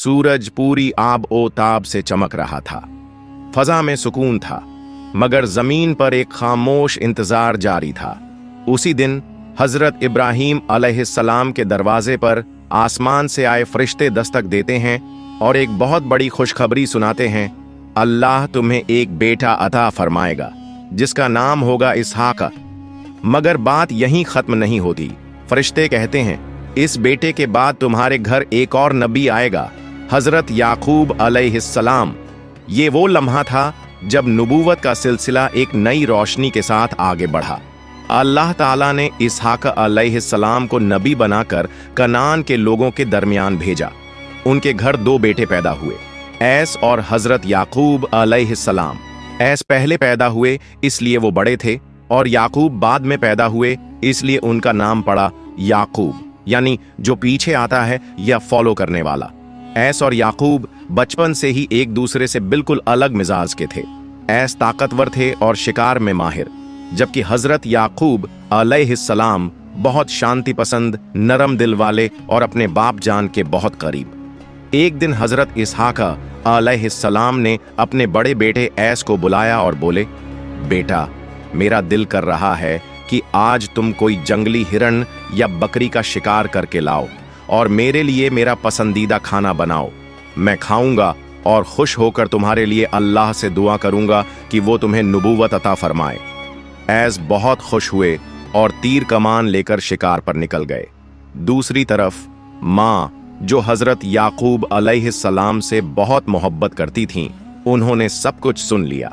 सूरज पूरी आब ओ ताब से चमक रहा था। फजा में सुकून था, मगर जमीन पर एक खामोश इंतजार जारी था। उसी दिन हजरत इब्राहीम अलैहिस्सलाम के दरवाजे पर आसमान से आए फरिश्ते दस्तक देते हैं और एक बहुत बड़ी खुशखबरी सुनाते हैं। अल्लाह तुम्हें एक बेटा अता फरमाएगा जिसका नाम होगा इसहाक। मगर बात यहीं खत्म नहीं होती। फरिश्ते कहते हैं, इस बेटे के बाद तुम्हारे घर एक और नबी आएगा, हजरत याकूब अलैहिस्सलाम। ये वो लम्हा था जब नबूवत का सिलसिला एक नई रोशनी के साथ आगे बढ़ा। अल्लाह ताला ने इसहाक अलैहिस्सलाम को नबी बनाकर कनान के लोगों के दरमियान भेजा। उनके घर दो बेटे पैदा हुए, ऐस और हजरत याकूब अलैहिस्सलाम। ऐस पहले पैदा हुए इसलिए वो बड़े थे, और याकूब बाद में पैदा हुए इसलिए उनका नाम पड़ा याकूब, यानी जो पीछे आता है या फॉलो करने वाला। ऐस और याकूब बचपन से ही एक दूसरे से बिल्कुल अलग मिजाज के थे। ऐस ताकतवर थे और शिकार में माहिर, जबकि हजरत याकूब अलैहिस्सलाम बहुत शांति पसंद, नरम दिल वाले और अपने बाप जान के बहुत करीब। एक दिन हजरत इसहाक अलैहिस्सलाम ने अपने बड़े बेटे ऐस को बुलाया और बोले, बेटा, मेरा दिल कर रहा है कि आज तुम कोई जंगली हिरण या बकरी का शिकार करके लाओ और मेरे लिए मेरा पसंदीदा खाना बनाओ। मैं खाऊंगा और खुश होकर तुम्हारे लिए अल्लाह से दुआ करूंगा कि वो तुम्हें नबूवत अता फरमाए। ऐस बहुत खुश हुए और तीर कमान लेकर शिकार पर निकल गए। दूसरी तरफ माँ, जो हजरत याकूब अलैहिस्सलाम से बहुत मोहब्बत करती थीं, उन्होंने सब कुछ सुन लिया।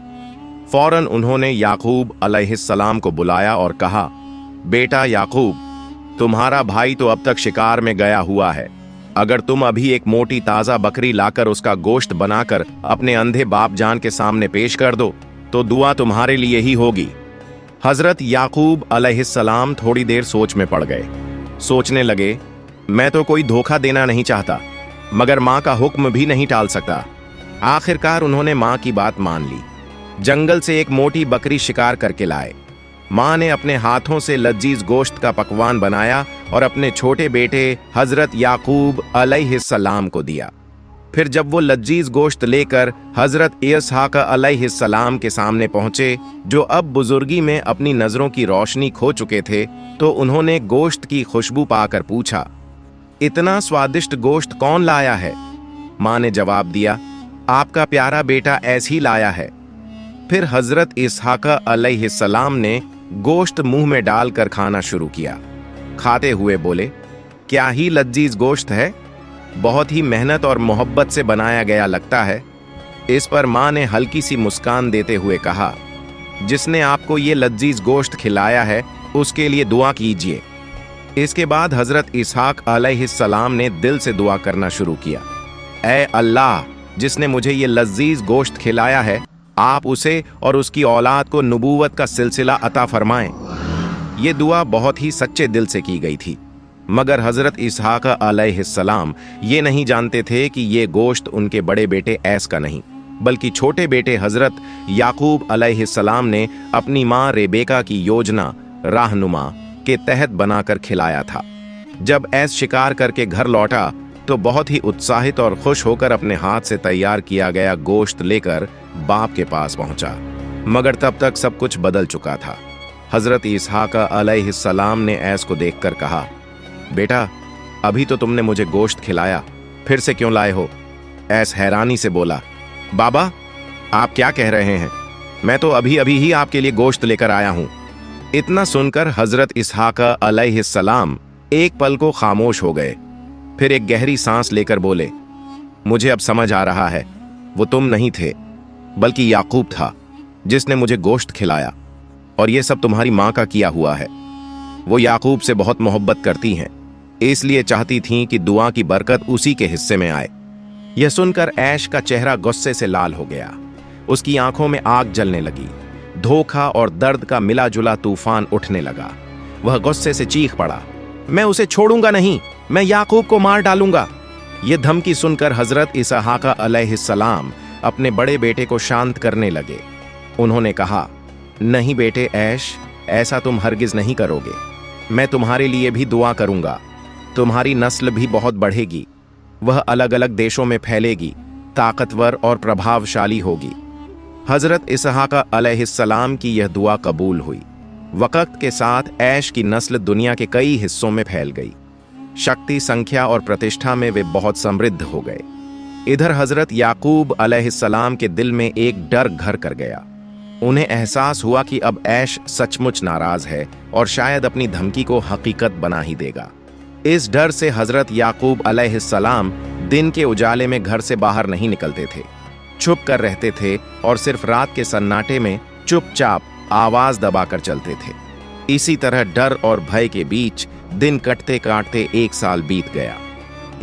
फौरन उन्होंने याकूब अलैहिस्सलाम को बुलाया और कहा, बेटा याकूब, तुम्हारा भाई तो अब तक शिकार में गया हुआ है। अगर तुम अभी एक मोटी ताजा बकरी लाकर उसका गोश्त बनाकर अपने अंधे बाप जान के सामने पेश कर दो तो दुआ तुम्हारे लिए ही होगी। हजरत याकूब अलैहिस्सलाम थोड़ी देर सोच में पड़ गए। सोचने लगे, मैं तो कोई धोखा देना नहीं चाहता, मगर माँ का हुक्म भी नहीं टाल सकता। आखिरकार उन्होंने माँ की बात मान ली। जंगल से एक मोटी बकरी शिकार करके लाए। माँ ने अपने हाथों से लजीज गोश्त का पकवान बनाया और अपने छोटे बेटे हजरत याकूब अलैहिस्सलाम को दिया। फिर जब वो लजीज गोश्त लेकर हजरत इसहाक अलैहिस्सलाम के सामने पहुंचे, जो अब बुजुर्गी में अपनी नजरों की रोशनी खो चुके थे, तो उन्होंने गोश्त की खुशबू पाकर पूछा, इतना स्वादिष्ट गोश्त कौन लाया है? माँ ने जवाब दिया, आपका प्यारा बेटा ऐसे ही लाया है। फिर हजरत इसहाक अलैहिस्सलाम ने गोश्त मुंह में डालकर खाना शुरू किया। खाते हुए बोले, क्या ही लजीज गोश्त है, बहुत ही मेहनत और मोहब्बत से बनाया गया लगता है। इस पर माँ ने हल्की सी मुस्कान देते हुए कहा, जिसने आपको ये लजीज गोश्त खिलाया है उसके लिए दुआ कीजिए। इसके बाद हजरत इसहाक अलैहिस्सलाम ने दिल से दुआ करना शुरू किया, ऐ अल्लाह, जिसने मुझे ये लजीज गोश्त खिलाया है, आप उसे और उसकी औलाद को नबूवत का सिलसिला अता फरमाएं। ये दुआ बहुत ही सच्चे दिल से की गई थी, मगर हजरत इसहाक अलैहिस्सलाम ये नहीं जानते थे कि ये गोश्त उनके बड़े बेटे ऐस का नहीं, बल्कि छोटे बेटे हजरत याकूब अलैहिस्सलाम ने अपनी माँ रेबेका की योजना राहनुमा के तहत बनाकर खिलाया था। जब ऐस शिकार करके घर लौटा तो बहुत ही उत्साहित और खुश होकर अपने हाथ से तैयार किया गया गोश्त लेकर बाप के पास पहुंचा, मगर तब तक सब कुछ बदल चुका था। हजरत इसहाक अलैहिस्सलाम ने ऐस को देखकर कहा, बेटा, अभी तो तुमने मुझे गोश्त खिलाया, फिर से क्यों लाए हो? ऐस हैरानी से बोला, बाबा, आप क्या कह रहे हैं? मैं तो अभी अभी ही आपके लिए गोश्त लेकर आया हूं। इतना सुनकर हजरत इसहाक अलैहिस्सलाम एक पल को खामोश हो गए। फिर एक गहरी सांस लेकर बोले, मुझे अब समझ आ रहा है, वो तुम नहीं थे, बल्कि याकूब था जिसने मुझे गोश्त खिलाया, और ये सब तुम्हारी माँ का किया हुआ है। वो याकूब से बहुत मोहब्बत करती हैं, इसलिए चाहती थीं कि दुआ की बरकत उसी के हिस्से में आए। यह सुनकर ऐश का चेहरा गुस्से से लाल हो गया। उसकी आंखों में आग जलने लगी। धोखा और दर्द का मिला जुला तूफान उठने लगा। वह गुस्से से चीख पड़ा, मैं उसे छोड़ूंगा नहीं, मैं याकूब को मार डालूंगा। यह धमकी सुनकर हजरत इसहाक अलैहिस्सलाम अपने बड़े बेटे को शांत करने लगे। उन्होंने कहा, नहीं बेटे ऐश, ऐसा तुम हरगिज नहीं करोगे। मैं तुम्हारे लिए भी दुआ करूंगा, तुम्हारी नस्ल भी बहुत बढ़ेगी। वह अलग अलग देशों में फैलेगी, ताकतवर और प्रभावशाली होगी। हजरत इसहाक अलैहिस्सलाम की यह दुआ कबूल हुई। वक्त के साथ ऐश की नस्ल दुनिया के कई हिस्सों में फैल गई। शक्ति, संख्या और प्रतिष्ठा में वे बहुत समृद्ध हो गए। इधर हजरत याकूब अलैहिस्सलाम के दिल में एक डर घर कर गया। उन्हें एहसास हुआ कि अब ऐश सचमुच नाराज है और शायद अपनी धमकी को हकीकत बना ही देगा। इस डर से हजरत याकूब अलैहिस्सलाम दिन के उजाले में घर से बाहर नहीं निकलते थे, छुप कर रहते थे और सिर्फ रात के सन्नाटे में चुपचाप आवाज दबाकर चलते थे। इसी तरह डर और भय के बीच दिन कटते काटते 1 साल बीत गया।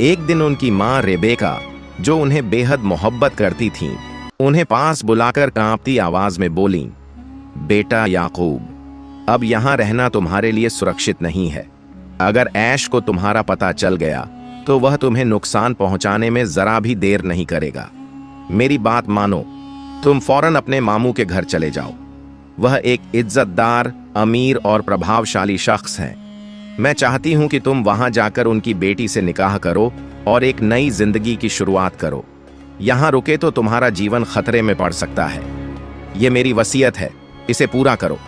एक दिन उनकी माँ रेबेका, जो उन्हें बेहद मोहब्बत करती थीं, उन्हें पास बुलाकर कांपती आवाज में बोलीं, बेटा याकूब, अब यहां रहना तुम्हारे लिए सुरक्षित नहीं है। अगर ऐश को तुम्हारा पता चल गया तो वह तुम्हें नुकसान पहुंचाने में जरा भी देर नहीं करेगा। मेरी बात मानो, तुम फौरन अपने मामू के घर चले जाओ। वह एक इज्जतदार, अमीर और प्रभावशाली शख्स हैं। मैं चाहती हूं कि तुम वहां जाकर उनकी बेटी से निकाह करो और एक नई जिंदगी की शुरुआत करो। यहां रुके तो तुम्हारा जीवन खतरे में पड़ सकता है। यह मेरी वसीयत है, इसे पूरा करो।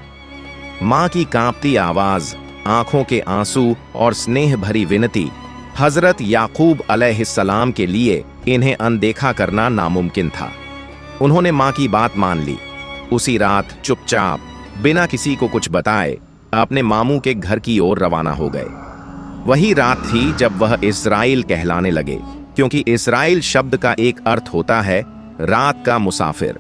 मां की कांपती आवाज, आंखों के आंसू और स्नेह भरी विनती हजरत याकूब अलैहिस्सलाम के लिए इन्हें अनदेखा करना नामुमकिन था। उन्होंने मां की बात मान ली। उसी रात चुपचाप, बिना किसी को कुछ बताए, अपने मामू के घर की ओर रवाना हो गए। वही रात थी जब वह इस्राइल कहलाने लगे, क्योंकि इस्राइल शब्द का एक अर्थ होता है रात का मुसाफिर।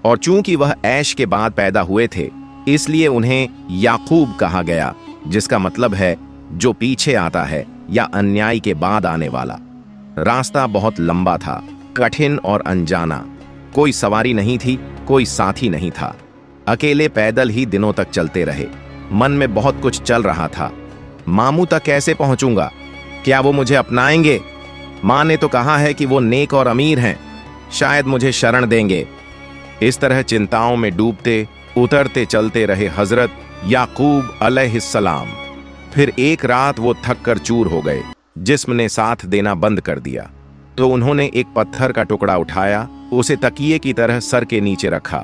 और चूंकि वह ऐश के बाद पैदा हुए थे, इसलिए उन्हें याकूब कहा गया, जिसका मतलब है जो पीछे आता है या अन्याय के बाद आने वाला। रास्ता बहुत लंबा था, कठिन और अनजाना। कोई सवारी नहीं थी, कोई साथी नहीं था। अकेले पैदल ही दिनों तक चलते रहे। मन में बहुत कुछ चल रहा था। मामू तक कैसे पहुंचूंगा? क्या वो मुझे अपनाएंगे? मां ने तो कहा है कि वो नेक और अमीर हैं, शायद मुझे शरण देंगे। इस तरह चिंताओं में डूबते उतरते चलते रहे हजरत याकूब अलैहिस्सलाम। फिर एक रात वो थक कर चूर हो गए। जिस्म ने साथ देना बंद कर दिया, तो उन्होंने एक पत्थर का टुकड़ा उठाया, उसे तकिए की तरह सर के नीचे रखा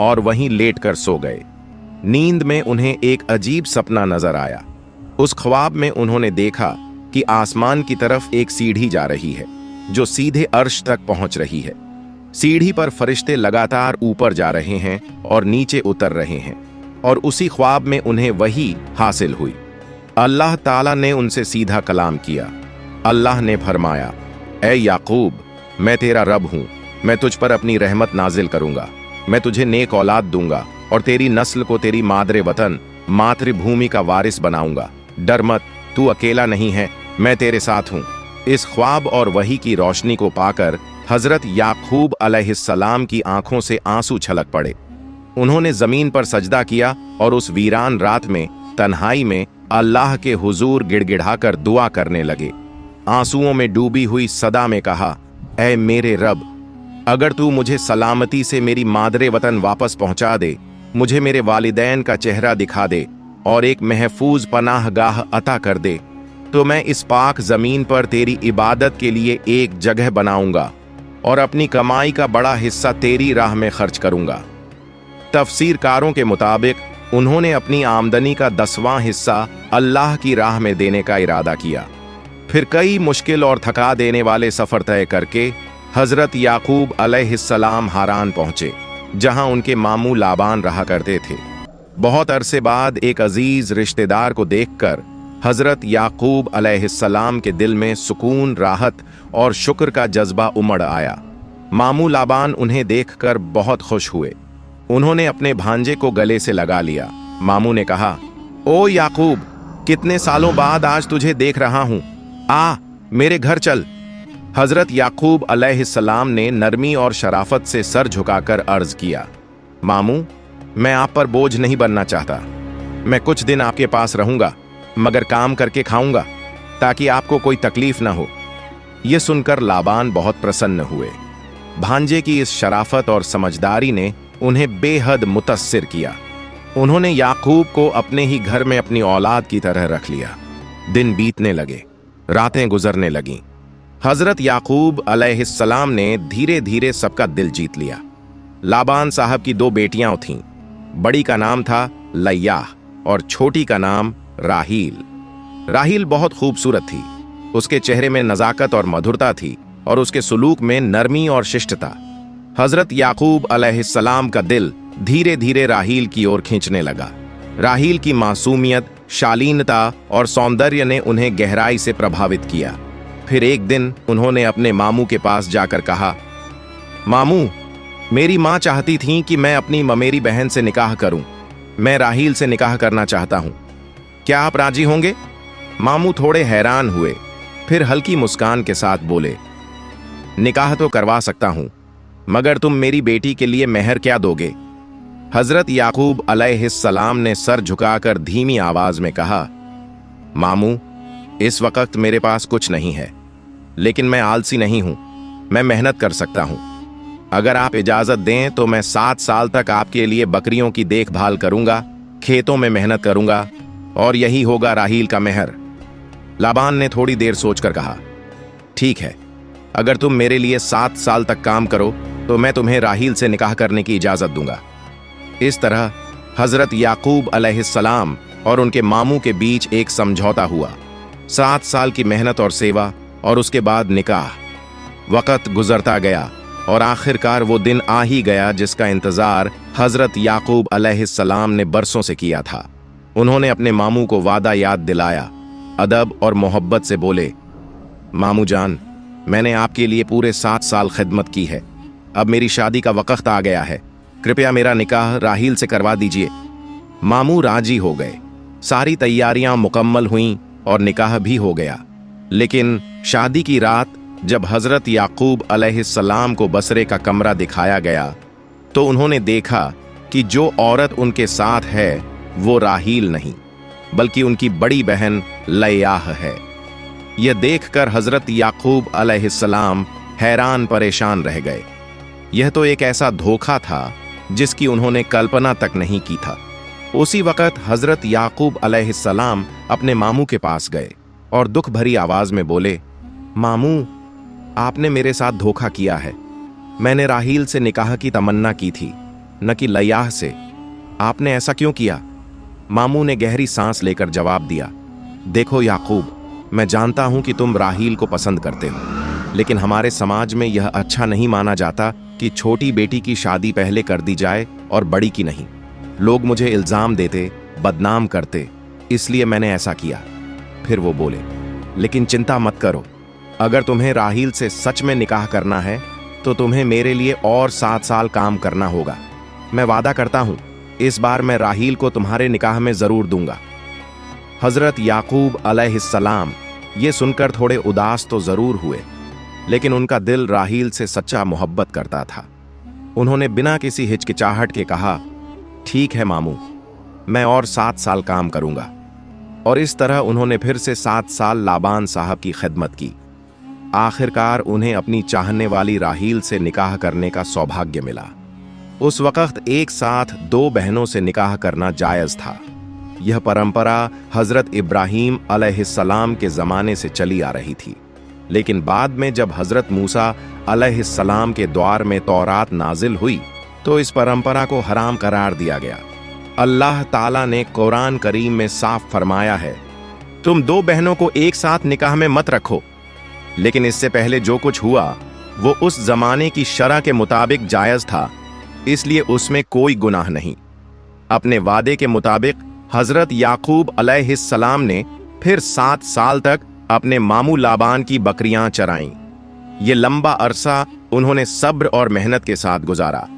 और वहीं लेट कर सो गए। नींद में उन्हें एक अजीब सपना नजर आया। उस ख्वाब में उन्होंने देखा कि आसमान की तरफ एक सीढ़ी जा रही है, जो सीधे अर्श तक पहुंच रही है। सीढ़ी पर फरिश्ते लगातार ऊपर जा रहे हैं और नीचे उतर रहे हैं, और उसी ख्वाब में उन्हें वही हासिल हुई। अल्लाह ताला ने उनसे सीधा कलाम किया। अल्लाह ने फरमाया, ऐ याकूब, मैं तेरा रब हूं। मैं तुझ पर अपनी रहमत नाजिल करूंगा। मैं तुझे नेक औलाद दूंगा और तेरी नस्ल को तेरी मादरे वतन, मातृभूमि का वारिस बनाऊंगा। डर मत, तू अकेला नहीं है, मैं तेरे साथ हूं। इस ख्वाब और वही की रोशनी को पाकर हजरत याकूब अलैहिस्सलाम की आंखों से आंसू छलक पड़े। उन्होंने जमीन पर सजदा किया और उस वीरान रात में तन्हाई में अल्लाह के हुजूर गिड़गिड़ाकर दुआ करने लगे। आंसुओं में डूबी हुई सदा में कहा, ऐ मेरे रब, अगर तू मुझे सलामती से मेरी मादरे वतन वापस पहुंचा दे, मुझे मेरे वालिदैन का चेहरा दिखा दे और एक महफूज पनाहगाह अता कर दे, तो मैं इस पाक जमीन पर तेरी इबादत के लिए एक जगह बनाऊंगा और अपनी कमाई का बड़ा हिस्सा तेरी राह में खर्च करूंगा। तफसीरकारों के मुताबिक उन्होंने अपनी आमदनी का 10वां हिस्सा अल्लाह की राह में देने का इरादा किया। फिर कई मुश्किल और थका देने वाले सफर तय करके हजरत याकूब अलैहिस्सलाम हारान पहुंचे, जहां उनके मामू लाबान रहा करते थे। बहुत अरसे बाद एक अजीज रिश्तेदार को देखकर हजरत याकूब अलैहिस्सलाम के दिल में सुकून, राहत और शुक्र का जज्बा उमड़ आया। मामू लाबान उन्हें देखकर बहुत खुश हुए। उन्होंने अपने भांजे को गले से लगा लिया। मामू ने कहा, ओ याकूब, कितने सालों बाद आज तुझे देख रहा हूं, आ मेरे घर चल। हजरत याकूब अलैहिस्सलाम ने नरमी और शराफत से सर झुकाकर अर्ज किया, मामू, मैं आप पर बोझ नहीं बनना चाहता। मैं कुछ दिन आपके पास रहूंगा, मगर काम करके खाऊंगा ताकि आपको कोई तकलीफ ना हो। यह सुनकर लाबान बहुत प्रसन्न हुए। भांजे की इस शराफत और समझदारी ने उन्हें बेहद मुतस्सिर किया। उन्होंने याकूब को अपने ही घर में अपनी औलाद की तरह रख लिया। दिन बीतने लगे, रातें गुजरने लगीं। हजरत याकूब अलैहिस्सलाम ने धीरे धीरे सबका दिल जीत लिया। लाबान साहब की दो बेटियां थीं। बड़ी का नाम था लैयाह और छोटी का नाम राहील। राहील बहुत खूबसूरत थी। उसके चेहरे में नजाकत और मधुरता थी और उसके सुलूक में नरमी और शिष्टता। हजरत याकूब अलैहिस्सलाम का दिल धीरे धीरे राहील की ओर खींचने लगा। राहील की मासूमियत, शालीनता और सौंदर्य ने उन्हें गहराई से प्रभावित किया। फिर एक दिन उन्होंने अपने मामू के पास जाकर कहा, मामू, मेरी माँ चाहती थी कि मैं अपनी ममेरी बहन से निकाह करूं। मैं राहील से निकाह करना चाहता हूं। क्या आप राजी होंगे? मामू थोड़े हैरान हुए, फिर हल्की मुस्कान के साथ बोले, निकाह तो करवा सकता हूं, मगर तुम मेरी बेटी के लिए मेहर क्या दोगे? हजरत याकूब अलैहिस्सलाम ने सर झुकाकर धीमी आवाज में कहा, मामू, इस वक्त मेरे पास कुछ नहीं है, लेकिन मैं आलसी नहीं हूं। मैं मेहनत कर सकता हूं। अगर आप इजाजत दें तो मैं 7 साल तक आपके लिए बकरियों की देखभाल करूंगा, खेतों में मेहनत करूंगा, और यही होगा राहील का मेहर। लाबान ने थोड़ी देर सोचकर कहा, ठीक है, अगर तुम मेरे लिए 7 साल तक काम करो तो मैं तुम्हें राहील से निकाह करने की इजाजत दूंगा। इस तरह हजरत याकूब अलैहिस्सलाम और उनके मामू के बीच एक समझौता हुआ। 7 साल की मेहनत और सेवा, और उसके बाद निकाह। वक़्त गुजरता गया और आखिरकार वो दिन आ ही गया जिसका इंतजार हजरत याकूब अलैहिस्सलाम ने बरसों से किया था। उन्होंने अपने मामू को वादा याद दिलाया। अदब और मोहब्बत से बोले, मामू जान, मैंने आपके लिए पूरे 7 साल खिदमत की है। अब मेरी शादी का वक़्त आ गया है। कृपया मेरा निकाह राहील से करवा दीजिए। मामू राजी हो गए। सारी तैयारियां मुकम्मल हुईं और निकाह भी हो गया। लेकिन शादी की रात जब हजरत याकूब अलैहिस्सलाम को बसरे का कमरा दिखाया गया तो उन्होंने देखा कि जो औरत उनके साथ है वो राहील नहीं, बल्कि उनकी बड़ी बहन लैयाह है। यह देखकर हजरत याकूब अलैहिस्सलाम हैरान परेशान रह गए। यह तो एक ऐसा धोखा था जिसकी उन्होंने कल्पना तक नहीं की था। उसी वक्त हजरत याकूब अलैहिस्सलाम अपने मामू के पास गए और दुख भरी आवाज में बोले, मामू, आपने मेरे साथ धोखा किया है। मैंने राहील से निकाह की तमन्ना की थी, न कि लैयाह से। आपने ऐसा क्यों किया? मामू ने गहरी सांस लेकर जवाब दिया, देखो याकूब, मैं जानता हूं कि तुम राहील को पसंद करते हो, लेकिन हमारे समाज में यह अच्छा नहीं माना जाता कि छोटी बेटी की शादी पहले कर दी जाए और बड़ी की नहीं। लोग मुझे इल्जाम देते, बदनाम करते, इसलिए मैंने ऐसा किया। फिर वो बोले, लेकिन चिंता मत करो, अगर तुम्हें राहील से सच में निकाह करना है तो तुम्हें मेरे लिए और 7 साल काम करना होगा। मैं वादा करता हूं, इस बार मैं राहील को तुम्हारे निकाह में जरूर दूंगा। हजरत याकूब अलैहिस्सलाम ये सुनकर थोड़े उदास तो जरूर हुए, लेकिन उनका दिल राहील से सच्चा मोहब्बत करता था। उन्होंने बिना किसी हिचकिचाहट के कहा, ठीक है मामू, मैं और 7 साल काम करूंगा। और इस तरह उन्होंने फिर से 7 साल लाबान साहब की खिदमत की। आखिरकार उन्हें अपनी चाहने वाली राहील से निकाह करने का सौभाग्य मिला। उस वक्त एक साथ 2 बहनों से निकाह करना जायज था। यह परंपरा हजरत इब्राहीम अलैहिस्सलाम के जमाने से चली आ रही थी, लेकिन बाद में जब हजरत मूसा अलैहिस्सलाम के द्वार में तौरात नाजिल हुई तो इस परंपरा को हराम करार दिया गया। अल्लाह ताला ने कुरान करीम में साफ फरमाया है, तुम 2 बहनों को एक साथ निकाह में मत रखो। लेकिन इससे पहले जो कुछ हुआ वो उस जमाने की शरअ के मुताबिक जायज था, इसलिए उसमें कोई गुनाह नहीं। अपने वादे के मुताबिक हजरत याकूब अलैहिस्सलाम ने फिर 7 साल तक अपने मामू लाबान की बकरियां चराईं। ये लंबा अरसा उन्होंने सब्र और मेहनत के साथ गुजारा।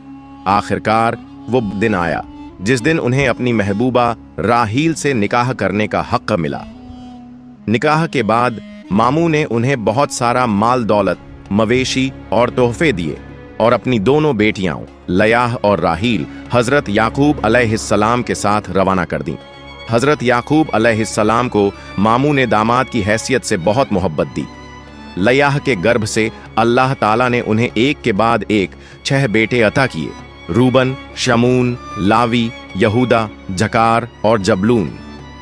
आखिरकार वो दिन आया जिस दिन उन्हें अपनी महबूबा राहील से निकाह करने का हक मिला। निकाह के बाद मामू ने उन्हें बहुत सारा माल दौलत, मवेशी और तोहफे दिए और अपनी दोनों बेटियां लैयाह और राहील हजरत याकूब अलैहिस्सलाम के साथ रवाना कर दी। हजरत याकूब अलैहिस्सलाम को मामू ने दामाद की हैसियत से बहुत मोहब्बत दी। लैयाह के गर्भ से अल्लाह ताला ने उन्हें एक के बाद एक 6 बेटे अता किए। रूबन, शमून, लावी, यहूदा, जकार और जबलून।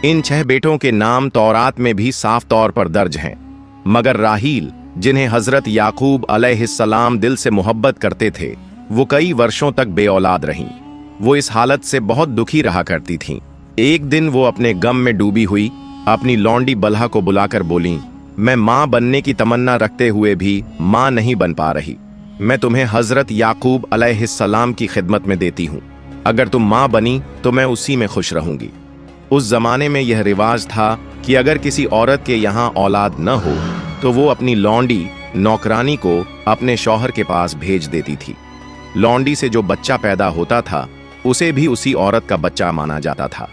इन 6 बेटों के नाम तौरात में भी साफ तौर पर दर्ज हैं, मगर राहील जिन्हें हजरत याकूब अलैहिस्सलाम दिल से मोहब्बत करते थे, वो कई वर्षों तक बेऔलाद रहीं। वो इस हालत से बहुत दुखी रहा करती थीं। एक दिन वो अपने गम में डूबी हुई अपनी लौंडी बलहा को बुलाकर बोलीं, मैं माँ बनने की तमन्ना रखते हुए भी माँ नहीं बन पा रही। मैं तुम्हें हजरत याकूब अलैहिस्सलाम की खिदमत में देती हूँ। अगर तुम माँ बनी तो मैं उसी में खुश रहूंगी। उस जमाने में यह रिवाज था कि अगर किसी औरत के यहाँ औलाद न हो तो वो अपनी लौंडी नौकरानी को अपने शौहर के पास भेज देती थी। लौंडी से जो बच्चा पैदा होता था उसे भी उसी औरत का बच्चा माना जाता था।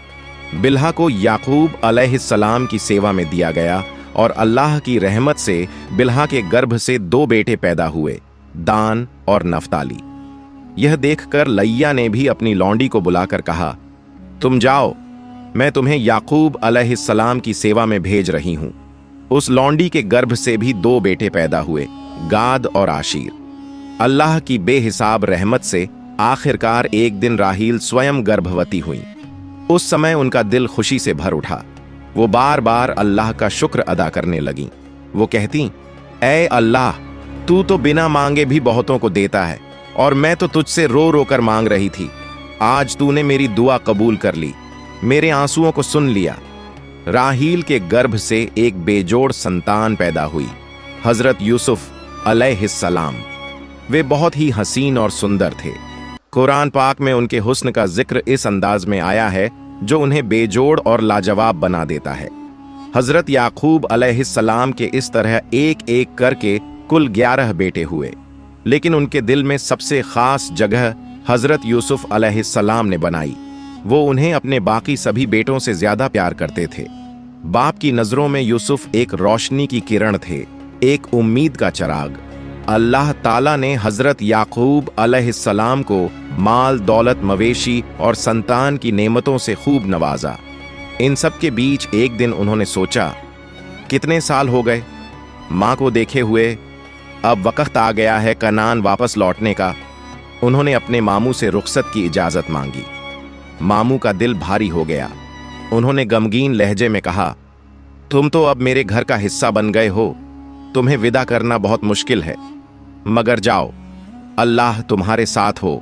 बिल्हा को याकूब अलैहिस्सलाम की सेवा में दिया गया और अल्लाह की रहमत से बिल्हा के गर्भ से 2 बेटे पैदा हुए, दान और नफ्ताली। यह देखकर लैया ने भी अपनी लौंडी को बुलाकर कहा, तुम जाओ, मैं तुम्हें याकूब अलैहिस्सलाम की सेवा में भेज रही हूं। उस लौंडी के गर्भ से भी 2 बेटे पैदा हुए, गाद और आशीर। अल्लाह की बेहिसाब रहमत से आखिरकार एक दिन राहील स्वयं गर्भवती हुई। उस समय उनका दिल खुशी से भर उठा। वो बार बार अल्लाह का शुक्र अदा करने लगीं। वो कहती, ऐ अल्लाह, तू तो बिना मांगे भी बहुतों को देता है और मैं तो तुझसे रो रो कर मांग रही थी। आज तूने मेरी दुआ कबूल कर ली, मेरे आंसुओं को सुन लिया। राहील के गर्भ से एक बेजोड़ संतान पैदा हुई, हजरत यूसुफ अलैहिस्सलाम। वे बहुत ही हसीन और सुंदर थे। कुरान पाक में उनके हुस्न का जिक्र इस अंदाज में आया है जो उन्हें बेजोड़ और लाजवाब बना देता है। हजरत याकूब अलैहिस्सलाम के इस तरह एक एक करके कुल 11 बेटे हुए, लेकिन उनके दिल में सबसे खास जगह हजरत यूसुफ अलैहिस्सलाम ने बनाई। वो उन्हें अपने बाकी सभी बेटों से ज्यादा प्यार करते थे। बाप की नजरों में यूसुफ एक रोशनी की किरण थे, एक उम्मीद का चिराग। अल्लाह ताला ने हजरत याकूब अलैहिस्सलाम को माल, दौलत, मवेशी और संतान की नेमतों से खूब नवाजा। इन सब के बीच एक दिन उन्होंने सोचा, कितने साल हो गए माँ को देखे हुए, अब वक्त आ गया है कनान वापस लौटने का। उन्होंने अपने मामू से रुखसत की इजाजत मांगी। मामू का दिल भारी हो गया। उन्होंने गमगीन लहजे में कहा, तुम तो अब मेरे घर का हिस्सा बन गए हो, तुम्हें विदा करना बहुत मुश्किल है, मगर जाओ, अल्लाह तुम्हारे साथ हो।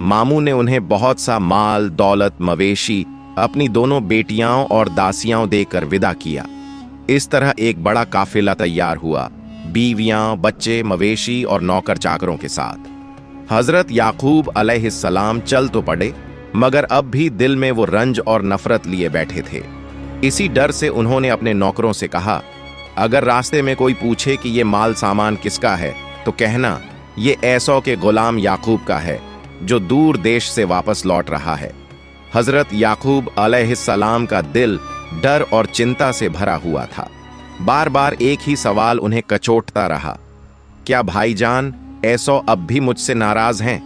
मामू ने उन्हें बहुत सा माल, दौलत, मवेशी, अपनी दोनों बेटियां और दासियां देकर विदा किया। इस तरह एक बड़ा काफिला तैयार हुआ, बीवियां, बच्चे, मवेशी और नौकर चाकरों के साथ। हजरत याकूब अलैहिस्सलाम चल तो पड़े, मगर अब भी दिल में वो रंज और नफरत लिए बैठे थे। इसी डर से उन्होंने अपने नौकरों से कहा, अगर रास्ते में कोई पूछे कि ये माल सामान किसका है तो कहना ये ऐसौ के गुलाम याकूब का है जो दूर देश से वापस लौट रहा है। हजरत याकूब अलैहिस्सलाम का दिल डर और चिंता से भरा हुआ था। बार बार एक ही सवाल उन्हें कचोटता रहा, क्या भाईजान ऐसौ अब भी मुझसे नाराज हैं?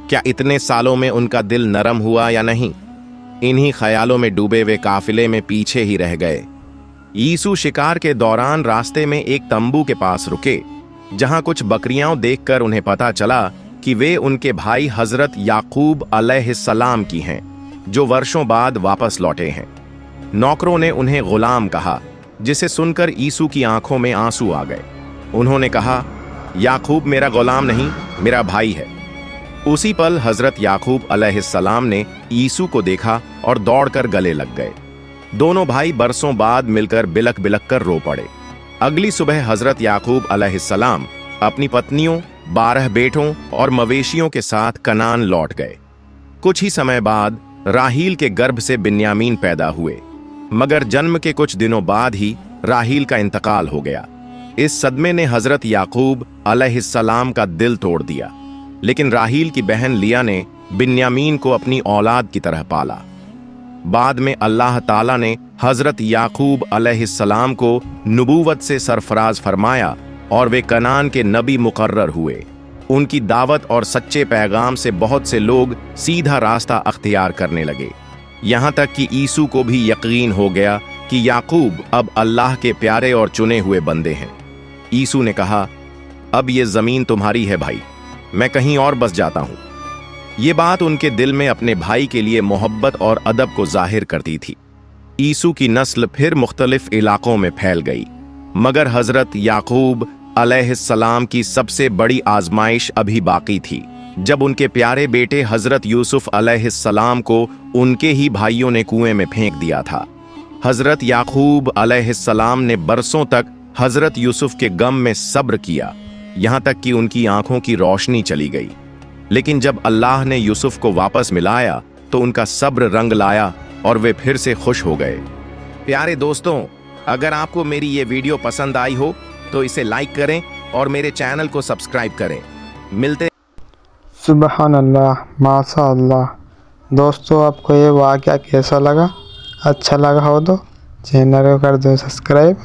क्या इतने सालों में उनका दिल नरम हुआ या नहीं? इन्हीं ख्यालों में डूबे वे काफिले में पीछे ही रह गए। यीशु शिकार के दौरान रास्ते में एक तंबू के पास रुके, जहां कुछ बकरियां देखकर उन्हें पता चला कि वे उनके भाई हजरत याकूब अलैहिस्सलाम की हैं, जो वर्षों बाद वापस लौटे हैं। नौकरों ने उन्हें गुलाम कहा, जिसे सुनकर यीशु की आंखों में आंसू आ गए। उन्होंने कहा, याकूब मेरा गुलाम नहीं, मेरा भाई है। उसी पल हजरत याकूब अलैहिस्सलाम ने यीशु को देखा और दौड़कर गले लग गए। दोनों भाई बरसों बाद मिलकर बिलक बिलक कर रो पड़े। अगली सुबह हजरत याकूब अलैहिस्सलाम अपनी पत्नियों, 12 बेटों और मवेशियों के साथ कनान लौट गए। कुछ ही समय बाद राहील के गर्भ से बिन्यामीन पैदा हुए, मगर जन्म के कुछ दिनों बाद ही राहील का इंतकाल हो गया। इस सदमे ने हजरत याकूब अलैहिस्सलाम का दिल तोड़ दिया, लेकिन राहील की बहन लिया ने बिन्यामीन को अपनी औलाद की तरह पाला। बाद में अल्लाह ताला ने हजरत याकूब अलैहिस्सलाम को नबूवत से सरफराज फरमाया और वे कनान के नबी मुकर्रर हुए। उनकी दावत और सच्चे पैगाम से बहुत से लोग सीधा रास्ता अख्तियार करने लगे, यहाँ तक कि यीशु को भी यकीन हो गया कि याकूब अब अल्लाह के प्यारे और चुने हुए बंदे हैं। यीशु ने कहा, अब ये जमीन तुम्हारी है भाई, मैं कहीं और बस जाता हूं। ये बात उनके दिल में अपने भाई के लिए मोहब्बत और अदब को जाहिर करती थी। यीशु की नस्ल फिर मुख्तलिफ इलाकों में फैल गई, मगर हजरत याकूब अलैहिस्सलाम की सबसे बड़ी आजमाइश अभी बाकी थी, जब उनके प्यारे बेटे हजरत यूसुफ अलैहिस्सलाम को उनके ही भाइयों ने कुएं में फेंक दिया था। हजरत याकूब अलैहिस्सलाम ने बरसों तक हजरत यूसुफ के गम में सब्र किया, यहां तक कि उनकी आंखों की रोशनी चली गई। लेकिन जब अल्लाह ने यूसुफ को वापस मिलाया तो उनका सब्र रंग लाया और वे फिर से खुश हो गए। प्यारे दोस्तों, अगर आपको मेरी ये वीडियो पसंद आई हो तो इसे लाइक करें और मेरे चैनल को सब्सक्राइब करें। मिलते। सुबहान अल्लाह, माशा अल्लाह। दोस्तों, आपको ये वाक़या कैसा लगा? अच्छा लगा हो तो चैनल को कर दो सब्सक्राइब।